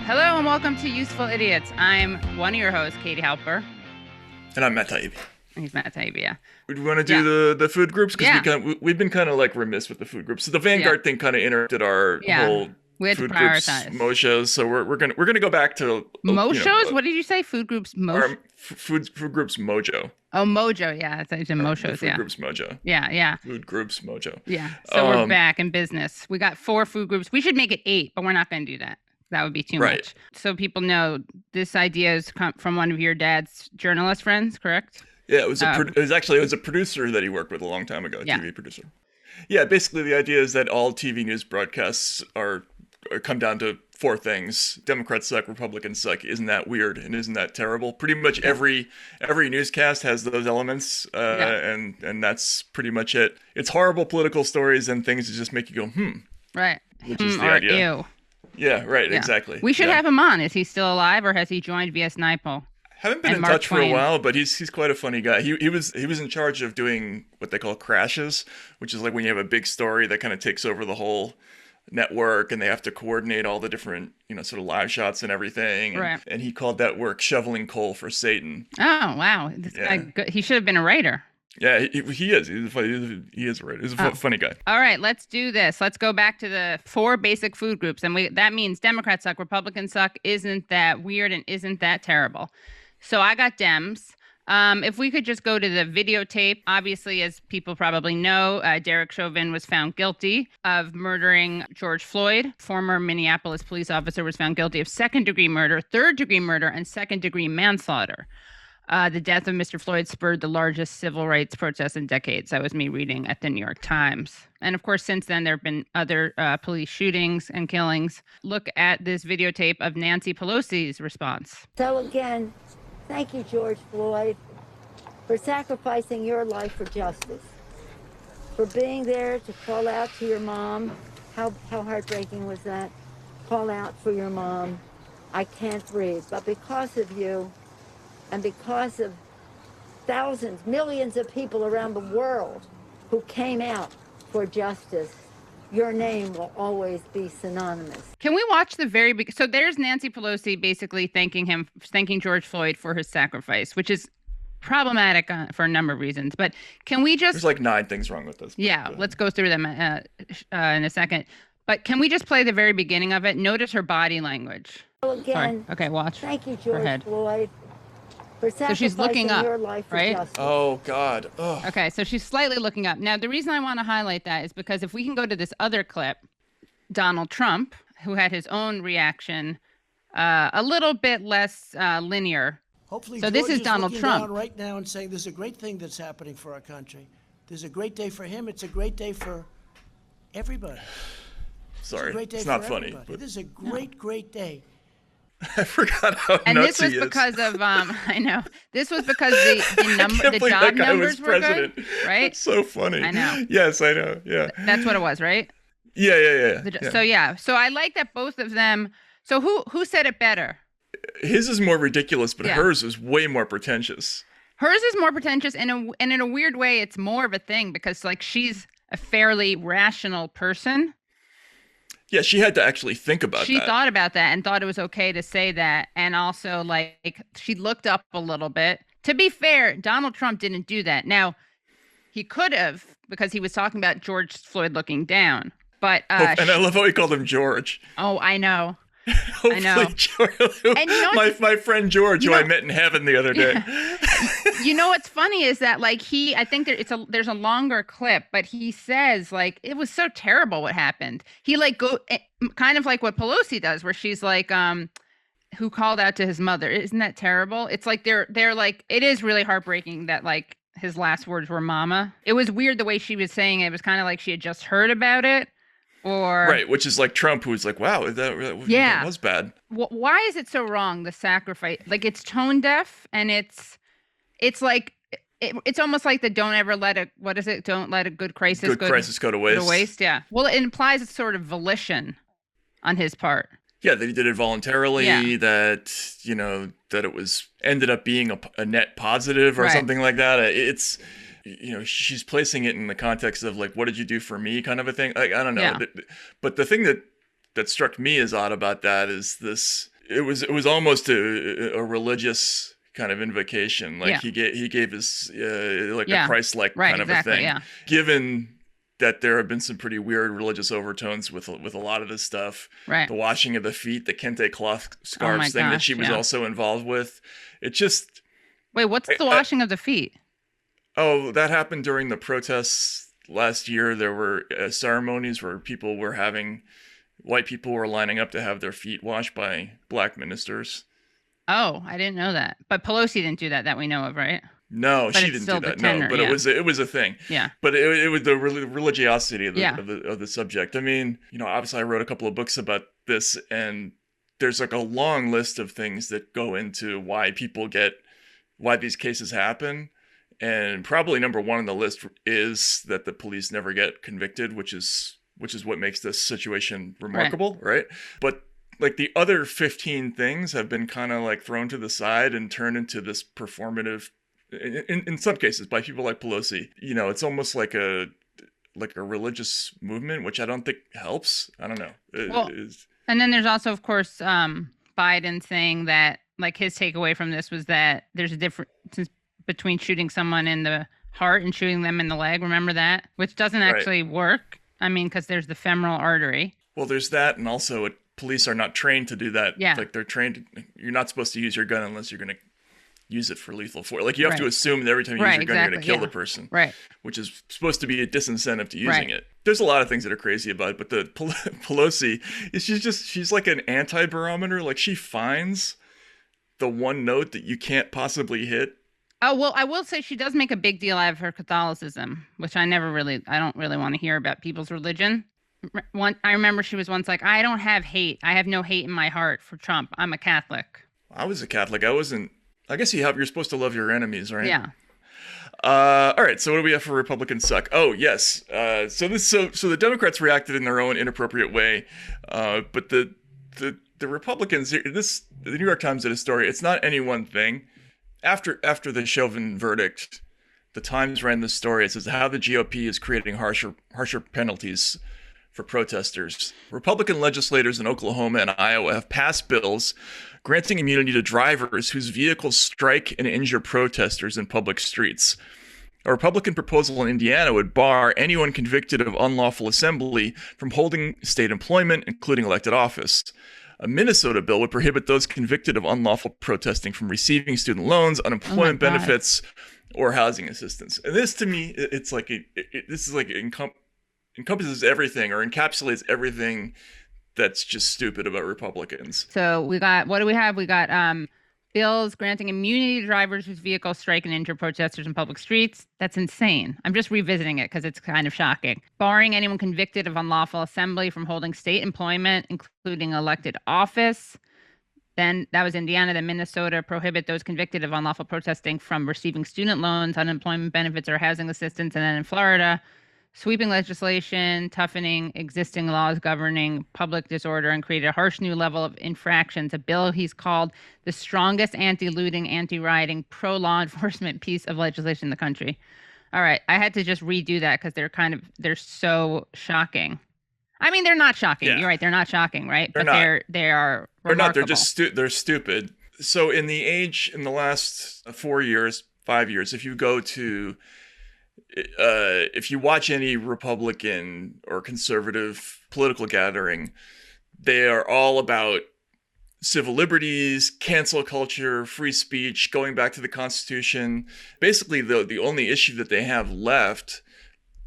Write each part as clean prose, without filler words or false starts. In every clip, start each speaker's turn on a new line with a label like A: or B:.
A: Hello and welcome to Useful Idiots. I'm one of your hosts, Katie Halper.
B: And I'm Matt Taibbi.
A: He's Matt Taibbi, yeah.
B: We want to do the food groups because we've been kind of like remiss with the food groups. So the Vanguard thing kind of interrupted our whole
A: we had
B: food
A: to
B: groups
A: prioritize.
B: Moshos. So we're gonna go back to
A: Moshos. What did you say? Food groups
B: food groups mojo.
A: Oh, mojo. Yeah, it's moshos.
B: Food groups mojo.
A: Yeah.
B: Food groups mojo.
A: Yeah. So we're back in business. We got 4 food groups. We should make it 8, but we're not going to do that. That would be too much. So people know this idea has come from one of your dad's journalist friends, correct?
B: Yeah, it was a producer that he worked with a long time ago, a TV producer. Yeah, basically the idea is that all TV news broadcasts come down to 4 things: Democrats suck, Republicans suck. Isn't that weird? And isn't that terrible? Pretty much every newscast has those elements, and that's pretty much it. It's horrible political stories and things that just make you go,
A: Right.
B: Which is the idea.
A: Ew.
B: Yeah, right, exactly.
A: We should have him on. Is he still alive, or has he joined via Snipel?
B: Haven't been in touch for a while, but he's quite a funny guy. He was in charge of doing what they call crashes, which is like when you have a big story that kind of takes over the whole network and they have to coordinate all the different, sort of live shots and everything. And he called that work shoveling coal for Satan.
A: Oh, wow. This guy, he should have been a writer.
B: Yeah, he is. He is a writer. He's a funny guy.
A: All right, let's do this. Let's go back to the 4 basic food groups. And that means Democrats suck, Republicans suck. Isn't that weird and isn't that terrible? So I got Dems. If we could just go to the videotape. Obviously, as people probably know, Derek Chauvin was found guilty of murdering George Floyd. Former Minneapolis police officer was found guilty of 2nd-degree murder, 3rd-degree murder, and 2nd-degree manslaughter. The death of Mr. Floyd spurred the largest civil rights protests in decades. That was me reading at the New York Times. And of course, since then, there have been other police shootings and killings. Look at this videotape of Nancy Pelosi's response.
C: So again, thank you, George Floyd, for sacrificing your life for justice, for being there to call out to your mom. How heartbreaking was that? Call out for your mom. I can't breathe. But because of you, and because of thousands, millions of people around the world who came out for justice, your name will always be synonymous.
A: Can we watch the very beginning? So there's Nancy Pelosi basically thanking George Floyd for his sacrifice, which is problematic for a number of reasons. But can we just...
B: There's like 9 things wrong with this.
A: Yeah, let's go through them in a second. But can we just play the very beginning of it? Notice her body language.
C: So again,
A: okay, watch.
C: Thank you, George Floyd.
A: So she's looking up, right?
C: Justice.
B: Oh, God. Oh.
A: Okay, so she's slightly looking up. Now, the reason I want to highlight that is because if we can go to this other clip, Donald Trump, who had his own reaction, a little bit less linear.
D: Hopefully,
A: so
D: George
A: this is Donald Trump
D: right now and saying this is a great thing that's happening for our country. This is a great day for him. It's a great day for everybody.
B: Sorry, it's not funny.
D: But... This is a great day.
B: I forgot how
A: and
B: nuts
A: this was
B: he is.
A: Because of I know this was because the job numbers were good, right?
B: It's so funny.
A: I know.
B: Yes, I know. Yeah.
A: That's what it was, right?
B: Yeah.
A: So I like that both of them. So who said it better?
B: His is more ridiculous, but hers is way more pretentious.
A: Hers is more pretentious, and in a weird way, it's more of a thing because like she's a fairly rational person.
B: Yeah, she had to actually think about that.
A: She thought about that and thought it was okay to say that. And also, like, she looked up a little bit. To be fair, Donald Trump didn't do that. Now, he could have, because he was talking about George Floyd looking down. But
B: and I love how he called him George.
A: Oh, I know.
B: Hopefully,
A: I know.
B: George,
A: and
B: my friend George, who I met in heaven the other day.
A: You know what's funny is that like I think there's a longer clip, but he says like it was so terrible what happened. He like kind of like what Pelosi does, where she's like who called out to his mother. Isn't that terrible? It's like they're like it is really heartbreaking that like his last words were "mama." It was weird the way she was saying it. It was kind of like she had just heard about it.
B: Right, which is like Trump, who's like, wow, that was bad.
A: Why is it so wrong, the sacrifice? Like, it's tone deaf, and it's like, it's almost like the don't let a good crisis
B: go to waste.
A: Yeah. Well, it implies a sort of volition on his part.
B: Yeah, that he did it voluntarily, that it was ended up being a net positive or something like that. It's... she's placing it in the context of like, what did you do for me kind of a thing? Like, I don't know. Yeah. But the thing that struck me as odd about that is this, it was almost a religious kind of invocation. Like he gave his like a Christ-like kind of a thing. Yeah. Given that there have been some pretty weird religious overtones with a lot of this stuff. Right. The washing of the feet, the kente cloth scarves thing that she was also involved with. It just...
A: Wait, what's the washing of the feet?
B: Oh, that happened during the protests last year. There were ceremonies where white people were lining up to have their feet washed by black ministers.
A: Oh, I didn't know that. But Pelosi didn't do that we know of, right?
B: No, she didn't do that. No, but it was a thing. Yeah. But it was the religiosity of the subject. I mean, obviously I wrote a couple of books about this, and there's like a long list of things that go into why these cases happen. And probably number one on the list is that the police never get convicted, which is what makes this situation remarkable, right? But like the other 15 things have been kind of like thrown to the side and turned into this performative, in some cases by people like Pelosi. It's almost like a religious movement, which I don't think helps. I don't know.
A: And then there's also, of course, Biden saying that like his takeaway from this was that there's a difference between shooting someone in the heart and shooting them in the leg. Remember that? Which doesn't actually work. I mean, because there's the femoral artery.
B: Well, there's that, and also police are not trained to do that. Yeah. Like they're trained. You're not supposed to use your gun unless you're going to use it for lethal force. Like you have to assume that every time you use your gun, you're going to kill the person. Right. Which is supposed to be a disincentive to using it. There's a lot of things that are crazy about it, but the Pelosi she's like an anti-barometer. Like she finds the one note that you can't possibly hit.
A: Oh, well, I will say she does make a big deal out of her Catholicism, which I don't really want to hear about people's religion. I remember she was once like, I don't have hate. I have no hate in my heart for Trump. I'm a Catholic.
B: I was a Catholic. I guess you're supposed to love your enemies, right? Yeah. All right. So what do we have for Republicans suck? Oh, yes. So the Democrats reacted in their own inappropriate way. But the Republicans, the New York Times did a story. It's not any one thing. After the Chauvin verdict, the Times ran this story. It says how the GOP is creating harsher penalties for protesters. Republican legislators in Oklahoma and Iowa have passed bills granting immunity to drivers whose vehicles strike and injure protesters in public streets. A Republican proposal in Indiana would bar anyone convicted of unlawful assembly from holding state employment, including elected office. A Minnesota bill would prohibit those convicted of unlawful protesting from receiving student loans, unemployment benefits, or housing assistance. And this, to me, it's like encompasses everything or encapsulates everything that's just stupid about Republicans.
A: So we got, what do we have? We got bills granting immunity to drivers whose vehicles strike and injure protesters in public streets. That's insane. I'm just revisiting it because it's kind of shocking. Barring anyone convicted of unlawful assembly from holding state employment, including elected office. Then that was Indiana. Then Minnesota prohibit those convicted of unlawful protesting from receiving student loans, unemployment benefits, or housing assistance. And then in Florida, sweeping legislation, toughening existing laws governing public disorder, and created a harsh new level of infractions, a bill he's called the strongest anti-looting, anti-rioting, pro-law enforcement piece of legislation in the country. All right, I had to just redo that because they're so shocking. I mean, they're not shocking. Yeah. You're right, they're not shocking, right? They are remarkable.
B: They're not, they're just they're stupid. So in the last 4 years, 5 years, if you watch any Republican or conservative political gathering, they are all about civil liberties, cancel culture, free speech, going back to the Constitution. Basically, the only issue that they have left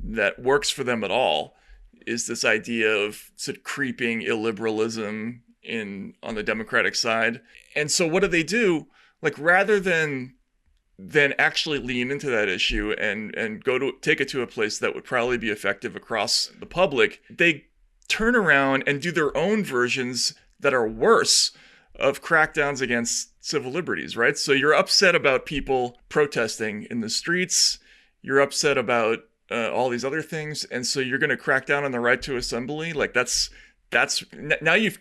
B: that works for them at all is this idea of sort of creeping illiberalism on the Democratic side. And so what do? Like, rather than actually lean into that issue and take it to a place that would probably be effective across the public, they turn around and do their own versions that are worse of crackdowns against civil liberties, right? So you're upset about people protesting in the streets, you're upset about all these other things, and so you're going to crack down on the right to assembly. Like that's now you've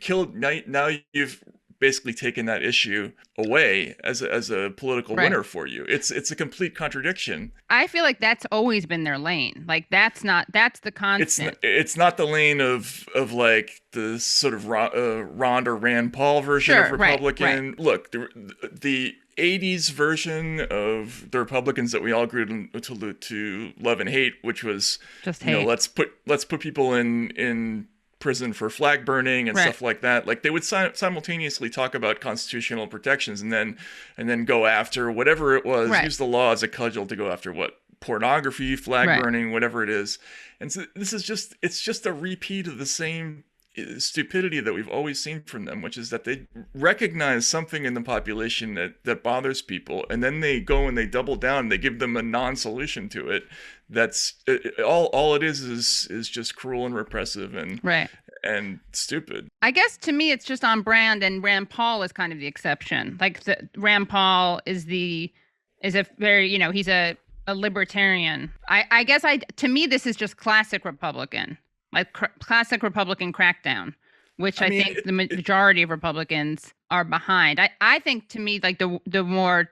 B: basically taken that issue away as a political winner for you. It's a complete contradiction.
A: I feel like that's always been their lane. Like that's the constant.
B: It's not the lane of like the sort of Ron or Rand Paul version of Republican. Right. Look, the 80s version of the Republicans that we all grew to love and hate, which was just hate. Let's put people in prison for flag burning and stuff like that. Like they would simultaneously talk about constitutional protections and then go after whatever it was, use the law as a cudgel to go after pornography, flag burning, whatever it is. And so it's just a repeat of the same stupidity that we've always seen from them, which is that they recognize something in the population that bothers people, and then they go and they double down, they give them a non-solution to it. That's all it is just cruel and repressive and stupid.
A: I guess to me it's just on brand, and Rand Paul is kind of the exception. Like Rand Paul is a very, he's a libertarian. I guess to me this is just classic Republican. Like classic Republican crackdown, which I think the majority of Republicans are behind. I think to me, like the more,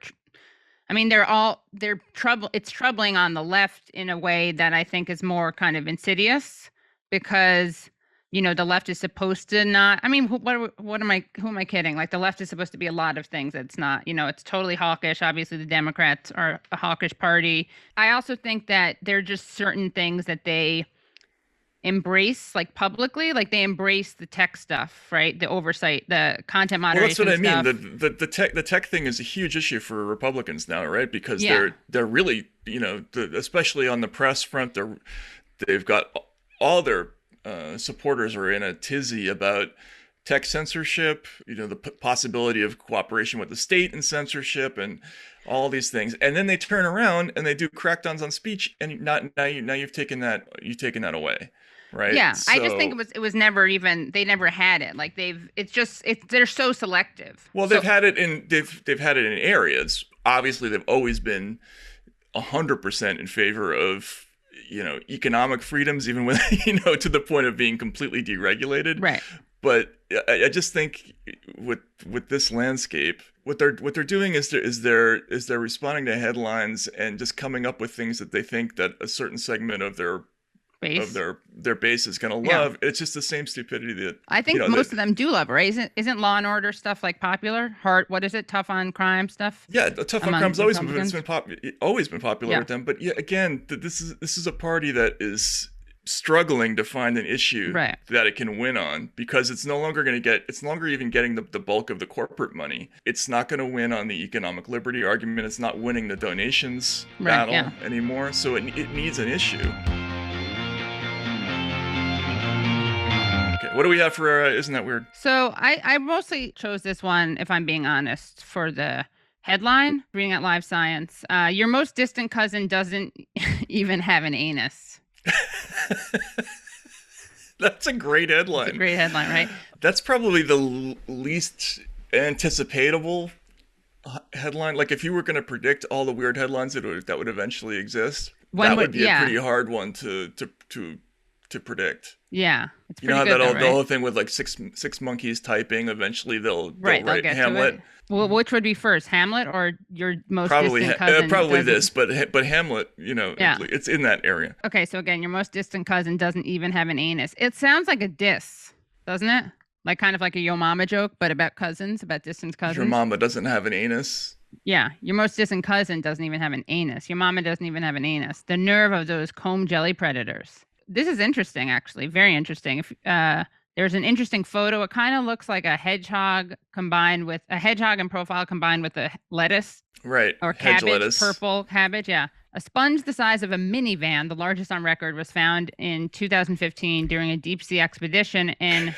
A: they're trouble. It's troubling on the left in a way that I think is more kind of insidious, because the left is supposed to not. I mean, who am I kidding? Like the left is supposed to be a lot of things. It's not. It's totally hawkish. Obviously, the Democrats are a hawkish party. I also think that there are just certain things that they embrace, like publicly, like they embrace the tech stuff, right? The oversight, the content moderation.
B: Well, that's what I mean. The tech thing is a huge issue for Republicans now, right? Because they're really, especially on the press front, they've got all their supporters are in a tizzy about tech censorship, the possibility of cooperation with the state and censorship and all these things. And then they turn around and they do crackdowns on speech, and now you've taken that away. Right.
A: Yeah, so, I just think it was never even, they never had it. Like they're so selective.
B: Well, they've had it in areas. Obviously, they've always been 100% in favor of economic freedoms, even when to the point of being completely deregulated.
A: Right.
B: But I just think with this landscape, what they're doing is they're responding to headlines and just coming up with things that they think that a certain segment of their base is going to love. It's just the same stupidity that
A: I think most of them do love, right? Isn't Law and Order stuff like popular? What is it? Tough on crime stuff?
B: Yeah, Tough on Crime's always been popular with them. But yeah, again, this is a party that is struggling to find an issue that it can win on, because it's no longer even getting the bulk of the corporate money. It's not going to win on the economic liberty argument. It's not winning the donations battle anymore. So it needs an issue. What do we have for Isn't That Weird?
A: So I mostly chose this one, if I'm being honest, for the headline, reading at Live Science. Your most distant cousin doesn't even have an anus.
B: That's a great headline.
A: It's a great headline, right?
B: That's probably the least anticipatable headline. Like if you were going to predict all the weird headlines that would eventually exist, that would be a pretty hard one to predict.
A: Yeah, it's pretty
B: how
A: good,
B: the whole thing with like six monkeys typing. Eventually, they'll write Hamlet.
A: Well, which would be first, Hamlet or your most distant cousin?
B: Probably this, but Hamlet. It's in that area.
A: Okay, so again, your most distant cousin doesn't even have an anus. It sounds like a diss, doesn't it? Like kind of like a Yo Mama joke, but about cousins, about distant cousins.
B: Your mama doesn't have an anus.
A: Yeah, your most distant cousin doesn't even have an anus. Your mama doesn't even have an anus. The nerve of those comb jelly predators. This is interesting, actually. Very interesting. If there's an interesting photo. It kind of looks like a hedgehog in profile combined with a lettuce.
B: Right.
A: Or cabbage, lettuce. Purple cabbage. Yeah. A sponge the size of a minivan, the largest on record, was found in 2015 during a deep sea expedition in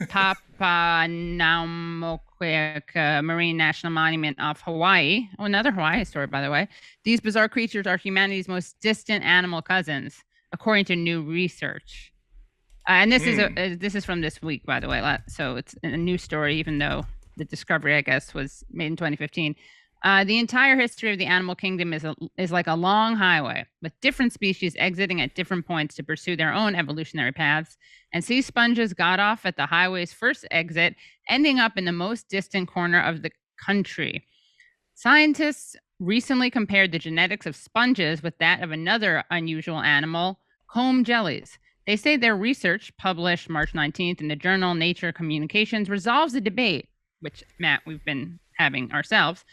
A: Papahanaumoku Marine National Monument off Hawaii. Oh, another Hawaii story, by the way. These bizarre creatures are humanity's most distant animal cousins, according to new research. And this is from this week, by the way. So it's a new story, even though the discovery, I guess, was made in 2015. The entire history of the animal kingdom is like a long highway with different species exiting at different points to pursue their own evolutionary paths. And sea sponges got off at the highway's first exit, ending up in the most distant corner of the country. Scientists recently compared the genetics of sponges with that of another unusual animal, comb jellies. They say their research, published March 19th in the journal Nature Communications, resolves the debate, which, Matt, we've been having ourselves.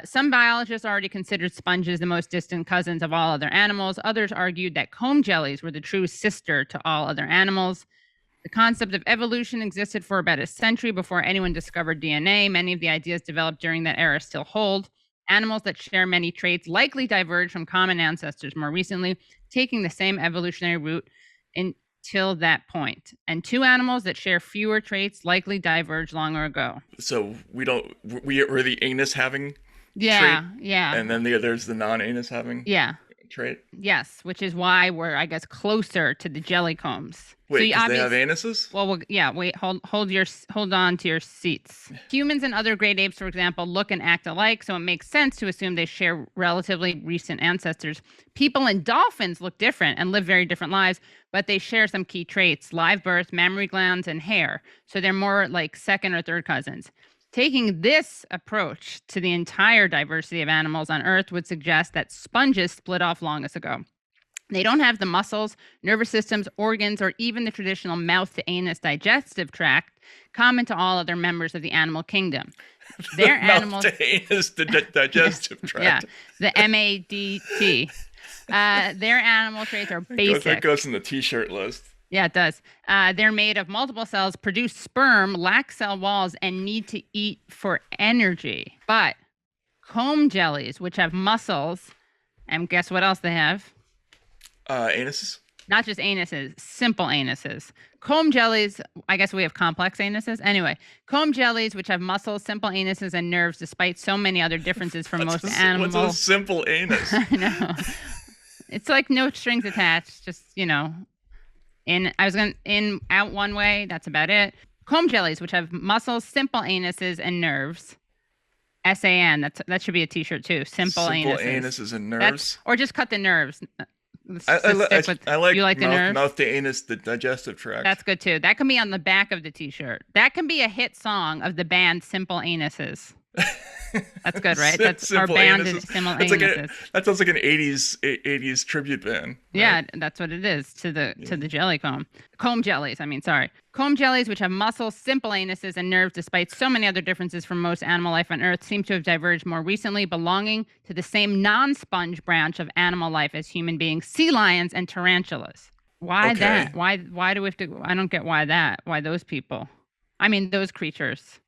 A: Some biologists already considered sponges the most distant cousins of all other animals. Others argued that comb jellies were the true sister to all other animals. The concept of evolution existed for about a century before anyone discovered DNA. Many of the ideas developed during that era still hold. Animals that share many traits likely diverged from common ancestors more recently, taking the same evolutionary route until that point. And two animals that share fewer traits likely diverged longer ago.
B: So we're the anus having
A: trait?
B: Yeah. And then there's the non-anus having trait?
A: Yes, which is why we're, I guess, closer to the jellycombs.
B: Wait, because they have anuses?
A: Well, yeah, wait, hold on to your seats. Humans and other great apes, for example, look and act alike, so it makes sense to assume they share relatively recent ancestors. People and dolphins look different and live very different lives, but they share some key traits: live birth, mammary glands, and hair. So they're more like second or third cousins. Taking this approach to the entire diversity of animals on Earth would suggest that sponges split off longest ago. They don't have the muscles, nervous systems, organs, or even the traditional mouth-to-anus digestive tract common to all other members of the animal kingdom. Their animals
B: mouth-to-anus digestive tract.
A: Yeah, the MADT. Their animal traits are basic.
B: That goes in the T-shirt list.
A: Yeah, it does. They're made of multiple cells, produce sperm, lack cell walls, and need to eat for energy. But comb jellies, which have muscles, and guess what else they have?
B: Anuses?
A: Not just anuses, simple anuses. Comb jellies, I guess we have complex anuses. Anyway, comb jellies, which have muscles, simple anuses, and nerves, despite so many other differences from most animals.
B: What's a simple anus?
A: I know. It's like no strings attached, just, out one way, that's about it. Comb jellies, which have muscles, simple anuses, and nerves. SAN, that should be a T-shirt too. Simple anuses
B: and nerves.
A: Or just cut the nerves.
B: I like you like mouth to anus, the digestive tract.
A: That's good too. That can be on the back of the T-shirt. That can be a hit song of the band Simple Anuses. That's good, right? That's our band is Simple Anuses.
B: That sounds like an 80s tribute band. Right?
A: Yeah, that's what it is to the jelly comb. Comb jellies, sorry. Comb jellies, which have muscles, simple anuses, and nerves, despite so many other differences from most animal life on Earth, seem to have diverged more recently, belonging to the same non-sponge branch of animal life as human beings, sea lions and tarantulas. Why that? Why do we have to? I don't get why that. Why those people? Those creatures.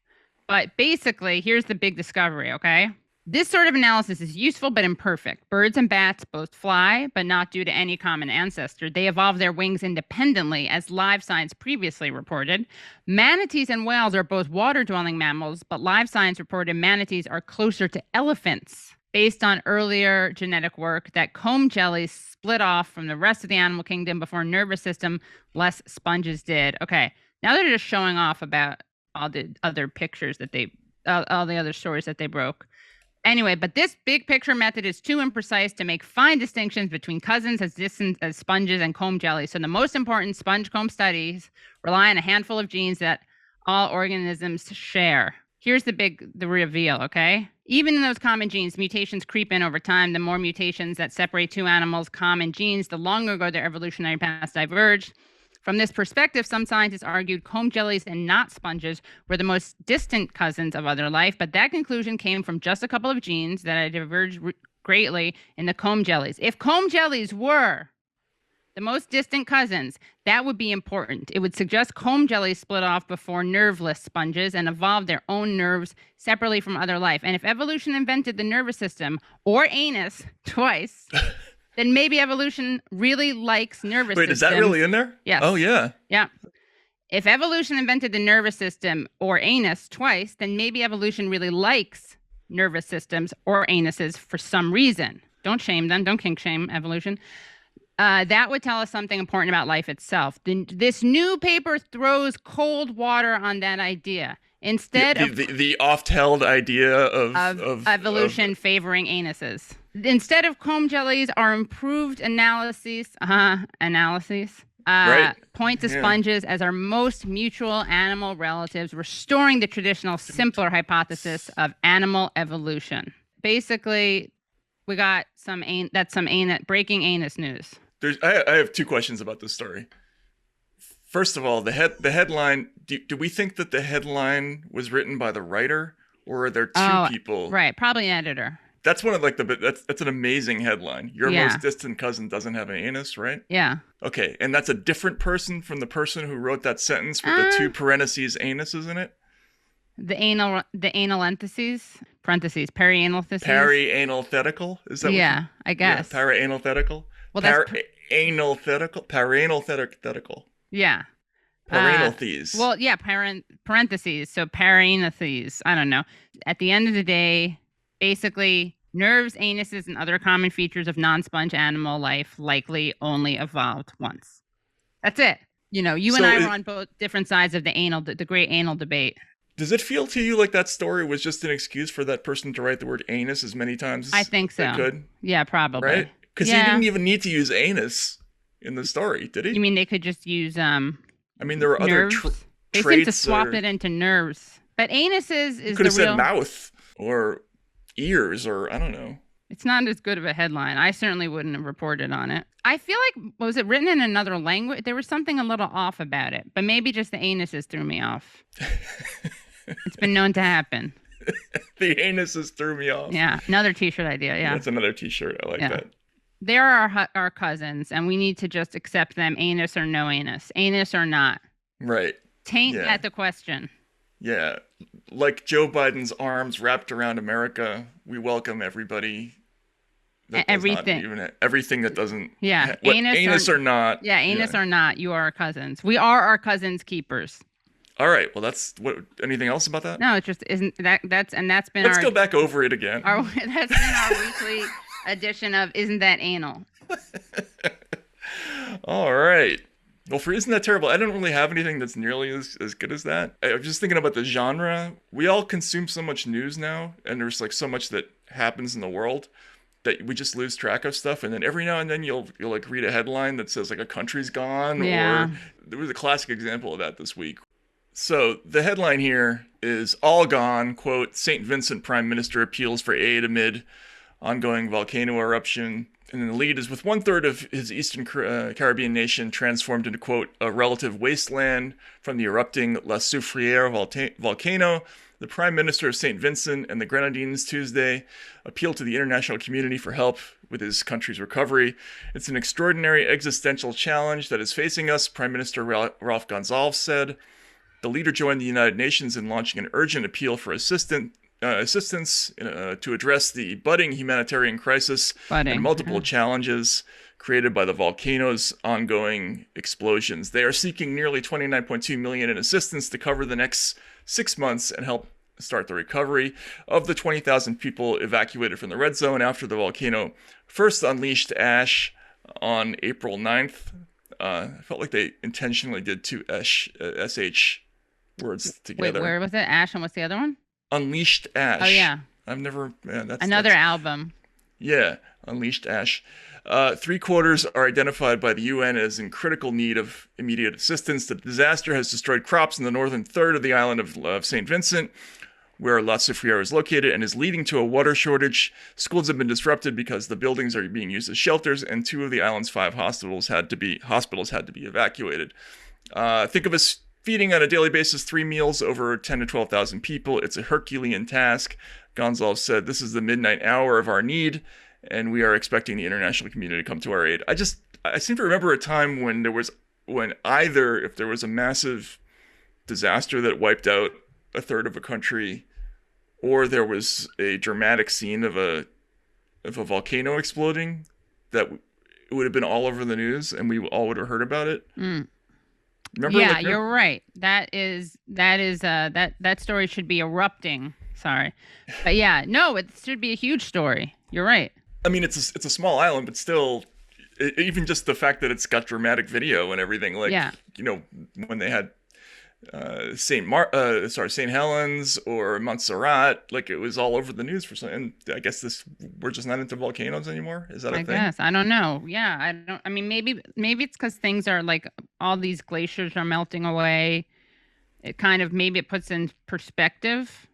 A: But basically, here's the big discovery, okay? This sort of analysis is useful but imperfect. Birds and bats both fly, but not due to any common ancestor. They evolve their wings independently, as Live Science previously reported. Manatees and whales are both water-dwelling mammals, but Live Science reported manatees are closer to elephants, based on earlier genetic work that comb jellies split off from the rest of the animal kingdom before nervous system less sponges did. Okay, now they're just showing off about all the other pictures that all the other stories that they broke. Anyway, but this big picture method is too imprecise to make fine distinctions between cousins as distant as sponges and comb jellies. So the most important sponge comb studies rely on a handful of genes that all organisms share. Here's the reveal, okay? Even in those common genes, mutations creep in over time. The more mutations that separate two animals' common genes, the longer ago their evolutionary paths diverged. From this perspective, some scientists argued comb jellies and not sponges were the most distant cousins of other life, but that conclusion came from just a couple of genes that had diverged greatly in the comb jellies. If comb jellies were the most distant cousins, that would be important. It would suggest comb jellies split off before nerveless sponges and evolved their own nerves separately from other life. And if evolution invented the nervous system or anus twice, then maybe evolution really likes nervous systems.
B: Wait, is that really in there?
A: Yes.
B: Oh, yeah.
A: Yeah. If evolution invented the nervous system or anus twice, then maybe evolution really likes nervous systems or anuses for some reason. Don't shame them. Don't kink shame evolution. That would tell us something important about life itself. This new paper throws cold water on that idea. Instead
B: the oft-held idea
A: of evolution favoring anuses. Instead of comb jellies, our improved analyses
B: right.
A: point to sponges as our most mutual animal relatives, restoring the traditional simpler hypothesis of animal evolution. Basically, we got some breaking anus news.
B: I have two questions about this story. First of all, the headline. Do we think that the headline was written by the writer, or are there two people?
A: Right, probably an editor.
B: That's one of that's an amazing headline. Your most distant cousin doesn't have an anus, right?
A: Yeah.
B: Okay, and that's a different person from the person who wrote that sentence with the two parentheses anuses in it.
A: The anal parentheses, perianaltheses.
B: Perianalthetical, is that?
A: Yeah, I guess.
B: Yeah, perianalthetical.
A: Well, that's
B: perianalthetical.
A: Yeah.
B: Parenathes.
A: Well, yeah, parentheses. So parenathes. I don't know. At the end of the day, basically, nerves, anuses, and other common features of non-sponge animal life likely only evolved once. That's it. You know, and I were on both different sides of the great anal debate.
B: Does it feel to you like that story was just an excuse for that person to write the word anus as many times as
A: I think so.
B: they could?
A: Yeah, probably.
B: Right? Because he didn't even need to use anus in the story, did he?
A: You mean they could just use
B: I mean, there were
A: nerves?
B: other
A: They seem to swap it into nerves. But anuses is
B: could have
A: the real...
B: said mouth or ears or I don't know.
A: It's not as good of a headline. I certainly wouldn't have reported on it. I feel like, was it written in another language? There was something a little off about it, but maybe just the anuses threw me off. It's been known to happen.
B: The anuses threw me off.
A: Yeah, another t-shirt idea, yeah.
B: That's another t-shirt. I like that.
A: They're our cousins, and we need to just accept them, anus or no anus, anus or not.
B: Right.
A: Taint at the question.
B: Yeah. Like Joe Biden's arms wrapped around America, we welcome everybody. Everything that doesn't.
A: Yeah.
B: Anus or not.
A: Yeah, anus or not, you are our cousins. We are our cousins' keepers.
B: All right. Well, that's what. Anything else about that?
A: No, it just isn't that. That's been.
B: Let's go back over it again.
A: That's been our weekly edition of Isn't That Anal?
B: All right. Well, for Isn't That Terrible, I don't really have anything that's nearly as good as that. I was just thinking about the genre. We all consume so much news now, and there's like so much that happens in the world that we just lose track of stuff. And then every now and then you'll like read a headline that says like a country's gone.
A: Yeah.
B: Or there was a classic example of that this week. So the headline here is all gone, quote, St. Vincent Prime Minister appeals for aid amid ongoing volcano eruption. And then the lead is with 1/3 of his Eastern Caribbean nation transformed into, quote, a relative wasteland from the erupting La Soufriere volcano. The Prime Minister of St. Vincent and the Grenadines Tuesday appealed to the international community for help with his country's recovery. It's an extraordinary existential challenge that is facing us, Prime Minister Ralph Gonsalves said. The leader joined the United Nations in launching an urgent appeal for assistance to address the budding humanitarian crisis and multiple challenges created by the volcano's ongoing explosions. They are seeking nearly $29.2 million in assistance to cover the next 6 months and help start the recovery of the 20,000 people evacuated from the red zone after the volcano first unleashed ash on April 9th. I felt like they intentionally did two SH words together.
A: Wait, where was it? Ash, and what's the other one?
B: Unleashed Ash.
A: Oh, yeah.
B: I've never... Yeah, that's
A: album.
B: Yeah, Unleashed Ash. 3/4 are identified by the UN as in critical need of immediate assistance. The disaster has destroyed crops in the northern third of the island of St. Vincent, where La Soufriere is located, and is leading to a water shortage. Schools have been disrupted because the buildings are being used as shelters, and 2 of the island's 5 hospitals had to be evacuated. Think of us feeding on a daily basis 3 meals over 10 to 12,000 people. It's a Herculean task. Gonsalves said, this is the midnight hour of our need, and we are expecting the international community to come to our aid. I seem to remember a time when if there was a massive disaster that wiped out 1/3 of a country, or there was a dramatic scene of a volcano exploding, that it would have been all over the news and we all would have heard about it. Remember,
A: yeah, you're right. That story should be erupting. Sorry, but yeah, no, it should be a huge story. You're right.
B: I mean, it's a small island, but still, even just the fact that it's got dramatic video and everything, like, you know, when they had St. Helens or Montserrat. Like, it was all over the news for some. And I guess we're just not into volcanoes anymore. Is that a thing?
A: I guess I don't know. Yeah, I don't. I mean, maybe it's because things are like all these glaciers are melting away. It kind of maybe it puts in perspective.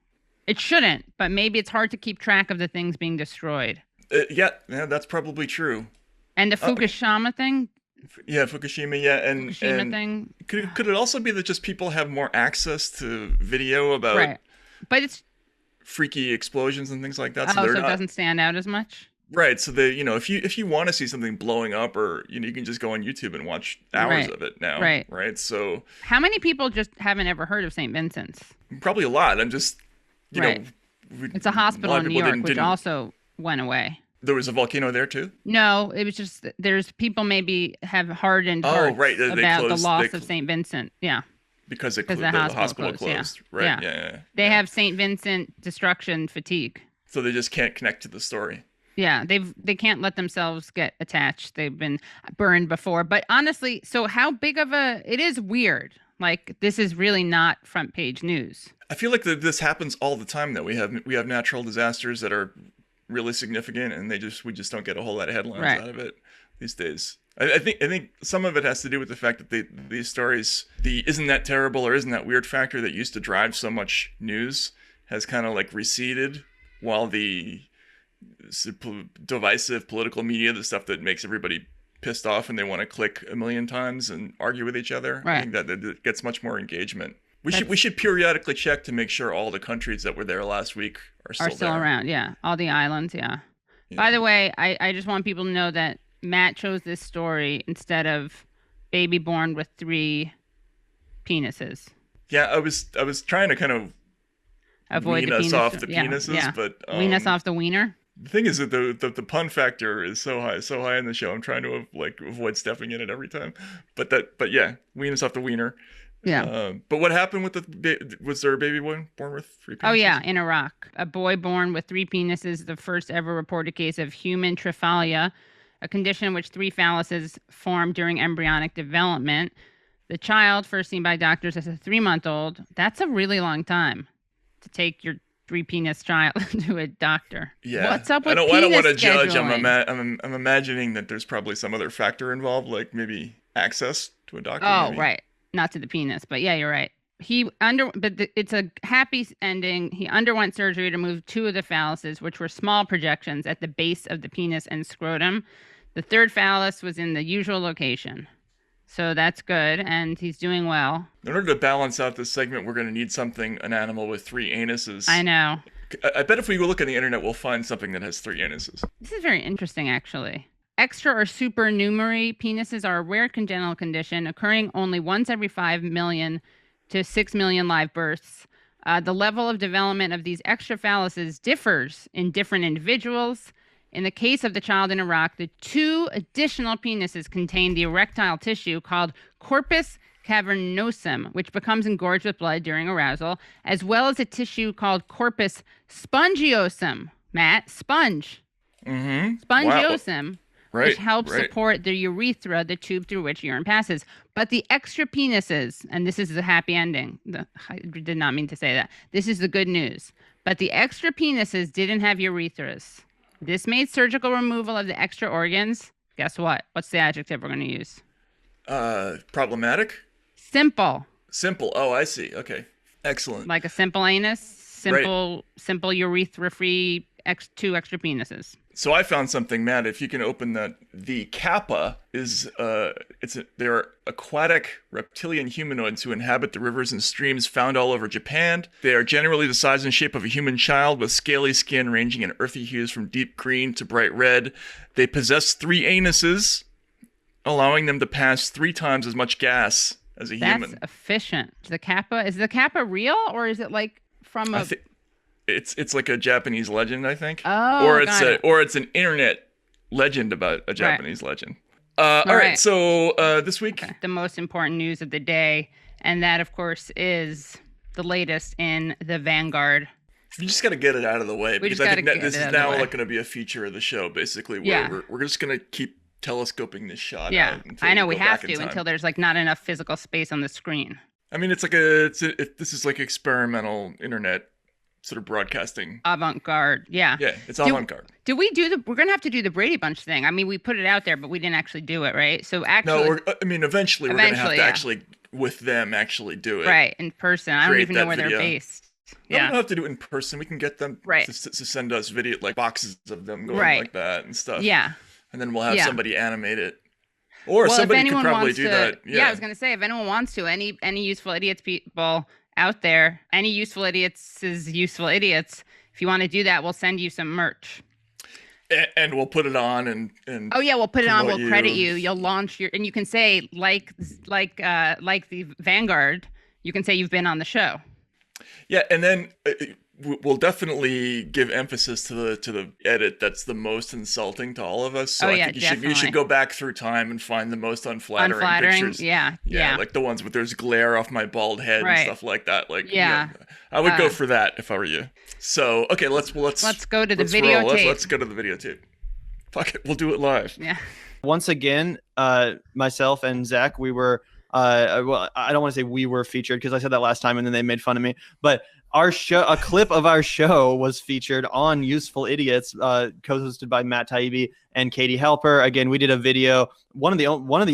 A: It shouldn't, but maybe it's hard to keep track of the things being destroyed.
B: Yeah, that's probably true.
A: And the Fukushima thing.
B: Yeah, Fukushima. Yeah, and
A: Fukushima thing.
B: Could it also be that just people have more access to video about
A: right? But it's
B: freaky explosions and things like that,
A: so it doesn't stand out as much.
B: Right. So if you want to see something blowing up, or you can just go on YouTube and watch hours of it now.
A: Right.
B: Right. So
A: how many people just haven't ever heard of St. Vincent's?
B: Probably a lot. I'm just you know,
A: it's a hospital in New York, which also went away.
B: There was a volcano there too?
A: No, it was just there's people maybe have hardened hearts about the loss of St. Vincent. Yeah.
B: Because the hospital closed.
A: Yeah.
B: Right.
A: Yeah. They have St. Vincent destruction fatigue.
B: So they just can't connect to the story.
A: Yeah, they can't let themselves get attached. They've been burned before. But honestly, so how big of it is weird. Like, this is really not front page news.
B: I feel like this happens all the time, though. We have natural disasters that are really significant, and we just don't get a whole lot of headlines out of it these days. I think some of it has to do with the fact that these stories, the isn't that terrible or isn't that weird factor that used to drive so much news has kind of like receded, while the divisive political media, the stuff that makes everybody pissed off and they want to click a million times and argue with each other, I think that it gets much more engagement. We should periodically check to make sure all the countries that were there last week are still
A: around. Yeah, all the islands. Yeah. By the way, I just want people to know that Matt chose this story instead of baby born with 3 penises.
B: Yeah, I was trying to kind of
A: avoid
B: wean
A: the
B: us
A: penis.
B: off the penises, but
A: wean us off the wiener.
B: The thing is that the pun factor is so high in the show. I'm trying to avoid stepping in it every time. But yeah, wean us off the wiener.
A: Yeah.
B: But what happened with was there a baby born with 3 penises?
A: Oh yeah, in Iraq, a boy born with 3 penises, the first ever reported case of human trophalia, a condition in which 3 phalluses form during embryonic development. The child, first seen by doctors as a 3-month-old, that's a really long time to take your 3-penis child to a doctor.
B: Yeah.
A: What's up with
B: I don't want to judge.
A: scheduling?
B: I'm imagining that there's probably some other factor involved, like maybe access to a doctor.
A: Oh,
B: maybe.
A: right. Not to the penis, but yeah, you're right. It's a happy ending. He underwent surgery to move 2 of the phalluses, which were small projections at the base of the penis and scrotum. The 3rd phallus was in the usual location. So that's good, and he's doing well.
B: In order to balance out this segment, we're going to need an animal with 3 anuses.
A: I know.
B: I bet if we go look on the internet, we'll find something that has 3 anuses.
A: This is very interesting, actually. Extra or supernumerary penises are a rare congenital condition occurring only once every 5 million to 6 million live births. The level of development of these extra phalluses differs in different individuals. In the case of the child in Iraq, the 2 additional penises contain the erectile tissue called corpus cavernosum, which becomes engorged with blood during arousal, as well as a tissue called corpus spongiosum. Matt, sponge.
B: Mm-hmm.
A: Spongiosum.
B: Wow. Right,
A: which helps support the urethra, the tube through which urine passes. But the extra penises, and this is the happy ending. I did not mean to say that. This is the good news. But the extra penises didn't have urethras. This made surgical removal of the extra organs. Guess what? What's the adjective we're going to use?
B: Problematic?
A: Simple.
B: Simple. Oh, I see. Okay. Excellent.
A: Like a simple anus, simple urethra-free 2 extra penises.
B: So I found something, Matt. If you can open that, the kappa is they're aquatic reptilian humanoids who inhabit the rivers and streams found all over Japan. They are generally the size and shape of a human child with scaly skin ranging in earthy hues from deep green to bright red. They possess 3 anuses, allowing them to pass 3 times as much gas as a human.
A: That's efficient. Is the kappa real, or is it like from a...
B: It's like a Japanese legend, I think.
A: Oh,
B: or it's an internet legend about a Japanese legend. All right. So this week,
A: the most important news of the day, and that, of course, is the latest in the Vanguard.
B: You just got to get it out of the way, because I think this is now going to be a feature of the show, basically. Where we're just going to keep telescoping this shot.
A: Yeah,
B: out
A: I know we have to until there's like not enough physical space on the screen.
B: I mean, this is like experimental internet sort of broadcasting.
A: Avant-garde, yeah.
B: Yeah, it's avant-garde.
A: We're going to have to do the Brady Bunch thing. I mean, we put it out there, but we didn't actually do it, right? So actually...
B: No, eventually we're going to have to actually, with them, actually do it.
A: Right, in person. I don't even know where they're based.
B: Yeah. No, we don't have to do it in person. We can get them to send us video, like boxes of them going like that and stuff.
A: Yeah.
B: And then we'll have somebody animate it. Or somebody could probably do that.
A: Yeah, I was going to say, if anyone wants to, any useful idiots people out there, any useful idiots is useful idiots. If you want to do that, we'll send you some merch.
B: And we'll put it on and
A: oh yeah, we'll put it on. We'll credit you. You'll launch and you can say like the Vanguard. You can say you've been on the show.
B: Yeah, and then we'll definitely give emphasis to the edit that's the most insulting to all of us. So I think you should go back through time and find the most unflattering pictures.
A: Yeah,
B: like the ones with there's glare off my bald head and stuff like that. Like I would go for that if I were you. So okay, let's go to the videotape. Let's go to the videotape. Fuck it, we'll do it live.
A: Yeah.
E: Once again, myself and Zach, we were. Well, I don't want to say we were featured because I said that last time and then they made fun of me. But a clip of our show was featured on Useful Idiots, co-hosted by Matt Taibbi and Katie Halper. Again, we did a video. One of the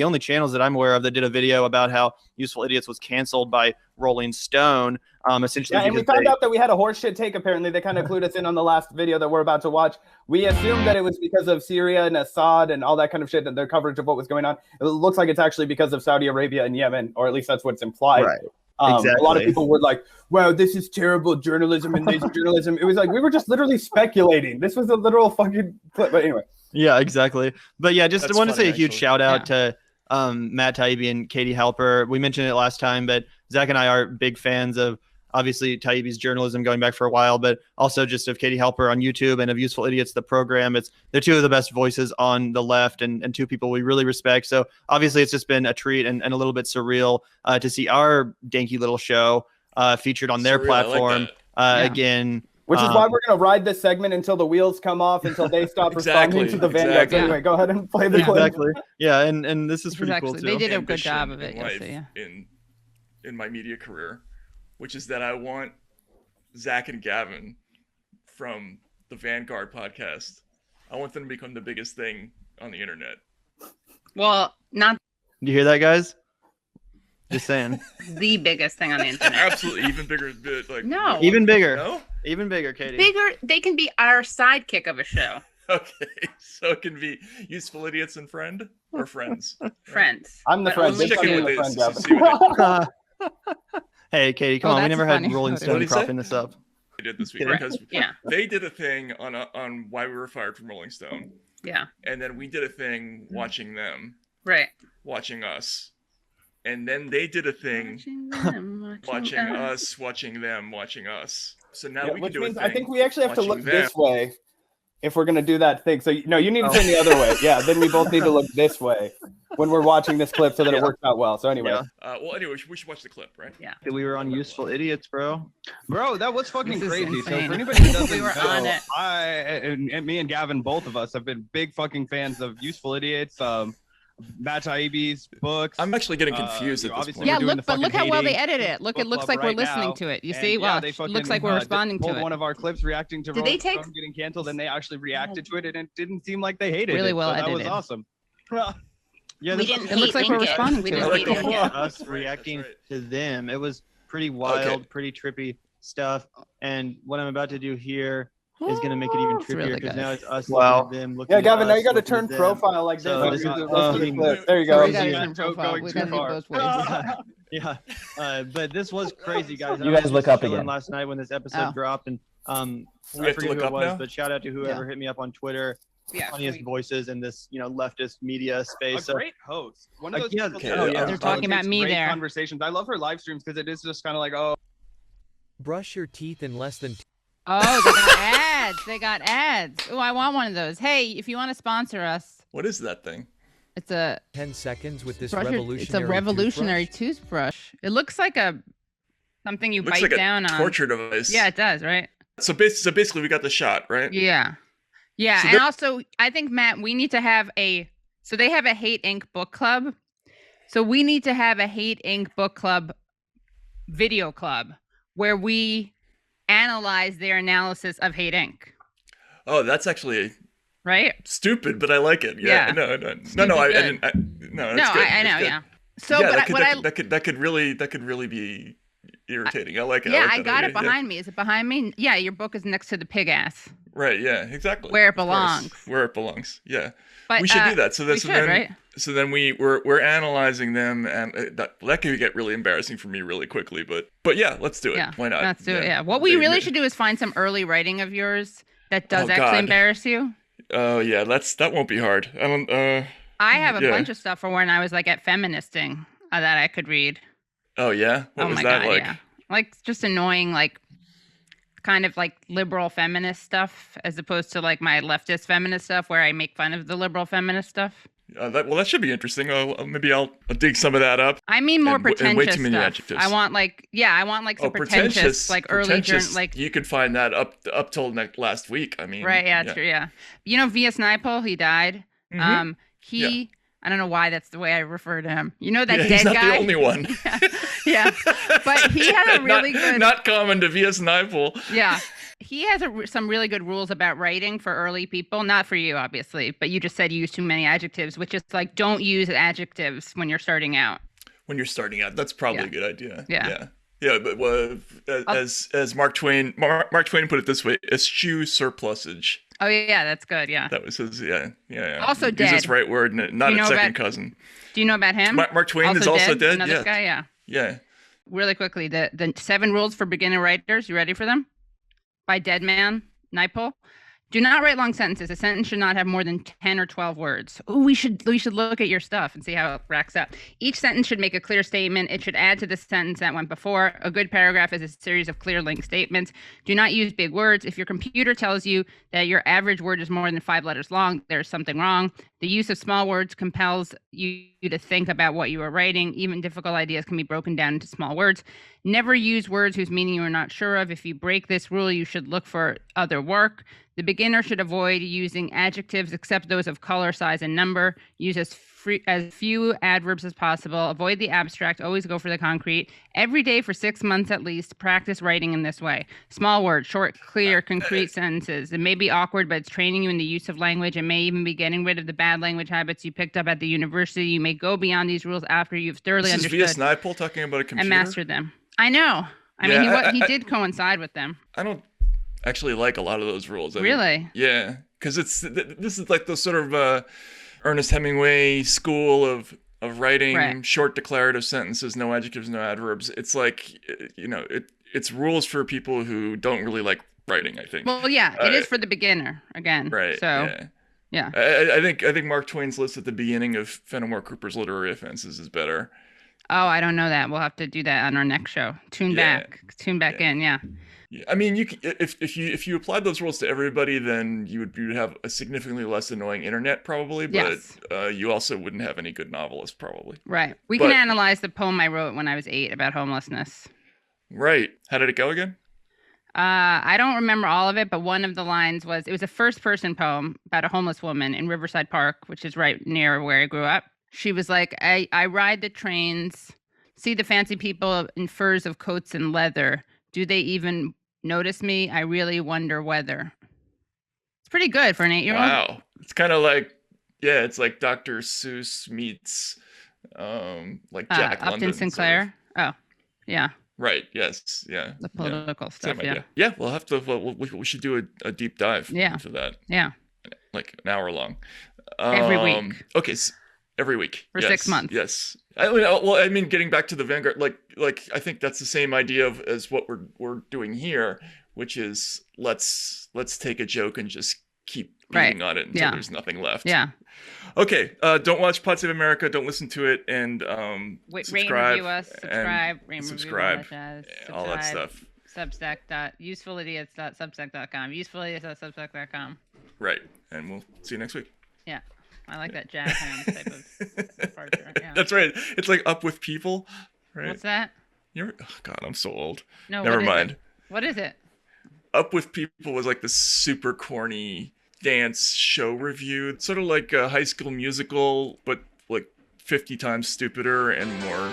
E: only channels that I'm aware of that did a video about how Useful Idiots was canceled by Rolling Stone. Essentially,
F: and we found out that we had a horseshit take. Apparently, they kind of clued us in on the last video that we're about to watch. We assumed that it was because of Syria and Assad and all that kind of shit, that their coverage of what was going on. It looks like it's actually because of Saudi Arabia and Yemen, or at least that's what's implied.
E: Right.
F: Exactly. A lot of people were like, wow, this is terrible journalism and lazy journalism. It was like, we were just literally speculating. This was a literal fucking clip. But anyway.
E: Yeah, exactly. But yeah, just want to say a huge shout out to Matt Taibbi and Katie Halper. We mentioned it last time, but Zach and I are big fans of obviously Taibbi's journalism going back for a while, but also just of Katie Halper on YouTube and of Useful Idiots, the program. They're two of the best voices on the left and two people we really respect. So obviously it's just been a treat and a little bit surreal to see our danky little show featured on their platform again.
F: Which is why we're going to ride this segment until the wheels come off, until they stop responding to the Vanguard. So anyway, go ahead and play the clip.
E: Exactly. Yeah, and this is pretty cool too.
A: They did a good job of it.
B: In my media career, which is that I want Zach and Gavin from the Vanguard podcast. I want them to become the biggest thing on the internet.
A: Well, not.
E: Do you hear that, guys? Just saying.
A: The biggest thing on the internet.
B: Absolutely, even bigger.
A: No.
E: Even bigger.
B: No?
E: Even bigger, Katie.
A: Bigger. They can be our sidekick of a show.
B: Okay, so it can be Useful Idiots and Friend or Friends.
A: Friends.
F: I'm the friend.
E: Hey, Katie, come on. We never had Rolling Stone propping this up.
B: They did this week because they did a thing on why we were fired from Rolling Stone.
A: Yeah.
B: And then we did a thing watching them.
A: Right.
B: Watching us. And then they did a thing watching us, watching them, watching us. So now we can do it.
F: I think we actually have to look this way if we're going to do that thing. So, no, you need to turn the other way. Yeah, then we both need to look this way when we're watching this clip so that it works out well. So anyway.
B: Well, anyway, we should watch the clip, right?
A: Yeah.
E: We were on Useful Idiots, bro.
G: Bro, that was fucking crazy. So for anybody who doesn't know,
A: on it.
G: I and me and Gavin, both of us, have been big fucking fans of Useful Idiots. Matt Taibbi's books.
B: I'm actually getting confused at this point.
A: Yeah, look how well they edit it. Look, it looks like we're listening to it. You see? Wow, it looks like we're responding to it.
G: One of our clips reacting to Rolling Stone getting canceled, and they actually reacted to it, and it didn't seem like they hated it.
A: Really well edited.
G: That was awesome.
A: Yeah, it looks like we're responding to it.
E: Us reacting to them. It was pretty wild, pretty trippy stuff. And what I'm about to do here is going to make it even trippier because now it's us looking at them. Looking
F: yeah, Gavin,
E: at
F: now
E: us,
F: you got to turn profile like this.
E: So
F: There you go.
A: We got to turn profile. We got to do both ways.
E: Yeah, but this was crazy, guys.
F: You guys look up again.
E: Last night when this episode dropped, and I forget who it was, but shout out to whoever hit me up on Twitter. Funniest voices in this, leftist media space.
G: A great host. One of those people
A: they're talking about me there.
G: Conversations. I love her live streams because it is just kind of like,
H: brush your teeth in less than.
A: Oh, they got ads. They got ads. Oh, I want one of those. Hey, if you want to sponsor us.
B: What is that thing?
A: It's a
H: 10 seconds with this
A: revolutionary. It's a revolutionary toothbrush. It looks like something you bite down on.
B: Torture device.
A: Yeah, it does, right?
B: So basically, we got the shot, right?
A: Yeah, yeah, so and also I think Matt, we need to have So they have a Hate Inc. book club. So we need to have a Hate Inc. book club video club where we analyze their analysis of Hate Inc.
B: Oh, that's actually
A: right.
B: Stupid, but I like it. Yeah. No. I didn't. No, that's good.
A: I know.
B: Good.
A: Yeah. So,
B: yeah,
A: but
B: that could really be irritating. I like it.
A: Yeah,
B: I
A: got idea. It behind me. Is it behind me? Yeah, your book is next to the pig ass.
B: Right. Yeah. Exactly.
A: Where it belongs.
B: Where it belongs. Yeah.
A: But
B: we should do that. So that's
A: right?
B: So then we're analyzing them, and that could get really embarrassing for me really quickly. But yeah, let's do it.
A: Yeah.
B: Why not?
A: Let's do it. Yeah. What we really should do is find some early writing of yours that does actually embarrass you.
B: Oh yeah, that won't be hard.
A: I have a bunch of stuff for when I was like at feministing that I could read.
B: Oh yeah, what was that like?
A: Yeah. Like just annoying, like kind of like liberal feminist stuff, as opposed to like my leftist feminist stuff, where I make fun of the liberal feminist stuff.
B: That should be interesting. Maybe I'll dig some of that up.
A: I mean more pretentious
B: way too many
A: stuff.
B: Adjectives.
A: I want some pretentious, like early like
B: you could find that up till last week. I mean,
A: right? Yeah, true. Yeah, you know, V.S. Naipaul, he died.
B: Mm-hmm.
A: I don't know why that's the way I refer to him. You know that dead
B: he's not
A: guy?
B: the only one.
A: yeah. But he had a really good...
B: Not common to V.S. Naipaul.
A: Yeah. He has some really good rules about writing for early people. Not for you, obviously, but you just said you use too many adjectives, which is like, don't use adjectives when you're starting out.
B: When you're starting out, that's probably a good idea.
A: Yeah.
B: Yeah, but as Mark Twain put it this way, eschew surplusage.
A: Oh yeah, that's good. Yeah,
B: that was his. Yeah.
A: Also dead.
B: Use this right word, not its second cousin.
A: Do you know about him?
B: Mark Twain is also dead.
A: Another guy. Yeah.
B: Yeah.
A: Really quickly, the 7 rules for beginner writers. You ready for them? By Dead Man Naipaul. Do not write long sentences. A sentence should not have more than 10 or 12 words. Oh, we should look at your stuff and see how it racks up. Each sentence should make a clear statement. It should add to the sentence that went before. A good paragraph is a series of clear linked statements. Do not use big words. If your computer tells you that your average word is more than 5 letters long, there's something wrong. The use of small words compels you to think about what you are writing. Even difficult ideas can be broken down into small words. Never use words whose meaning you are not sure of. If you break this rule, you should look for other work. The beginner should avoid using adjectives except those of color, size, and number. Use as few adverbs as possible. Avoid the abstract. Always go for the concrete. Every day for 6 months at least, practice writing in this way. Small words, short, clear, concrete sentences. It may be awkward, but it's training you in the use of language. It may even be getting rid of the bad language habits you picked up at the university. You may go beyond these rules after you've thoroughly understood.
B: This is V.S. Naipaul talking about a computer?
A: And mastered them. I know. I mean, he did coincide with them.
B: I don't actually like a lot of those rules.
A: Really?
B: Yeah, because this is like the sort of Ernest Hemingway school of writing short declarative sentences, no adjectives, no adverbs. It's like, it's rules for people who don't really like writing, I think.
A: Well, yeah, it is for the beginner again.
B: Right.
A: So, yeah.
B: I think Mark Twain's list at the beginning of Fenimore Cooper's literary offenses is better.
A: Oh, I don't know that. We'll have to do that on our next show. Tune back in. Yeah.
B: Yeah. I mean, if you applied those rules to everybody, then you would have a significantly less annoying internet, probably. But you also wouldn't have any good novelists, probably.
A: Right. We can analyze the poem I wrote when I was 8 about homelessness.
B: Right. How did it go again?
A: I don't remember all of it, but one of the lines was, it was a first-person poem about a homeless woman in Riverside Park, which is right near where I grew up. She was like, I ride the trains, see the fancy people in furs of coats and leather. Do they even notice me? I really wonder whether. It's pretty good for an 8-year-old.
B: Wow. It's kind of like, it's like Dr. Seuss meets like Jack London.
A: Upton Sinclair. Sort of. Oh, yeah.
B: Right. Yes. Yeah.
A: The political stuff.
B: Same idea. Yeah. We'll have to. We should do a deep dive into that.
A: Yeah.
B: Like an hour long.
A: Every week.
B: Okay. Every week
A: for 6 months.
B: Yes. I mean, getting back to the Vanguard, like I think that's the same idea as what we're doing here, which is let's take a joke and just keep beating on it until there's nothing left.
A: Yeah.
B: Okay. Don't watch Pod Save America. Don't listen to it, and subscribe.
A: Rate, review us. Subscribe. Rate,
B: subscribe.
A: Review
B: all that stuff.
A: Usefulidiots.substack.com. Usefulidiots.substack.com.
B: Right. And we'll see you next week.
A: Yeah. I like that jazz hands type of departure. Yeah.
B: That's right. It's like Up With People, right?
A: What's that?
B: Oh God, I'm so old.
A: No,
B: never mind.
A: What is it?
B: Up With People was like this super corny dance show review. It's sort of like a High School Musical, but like 50 times stupider and more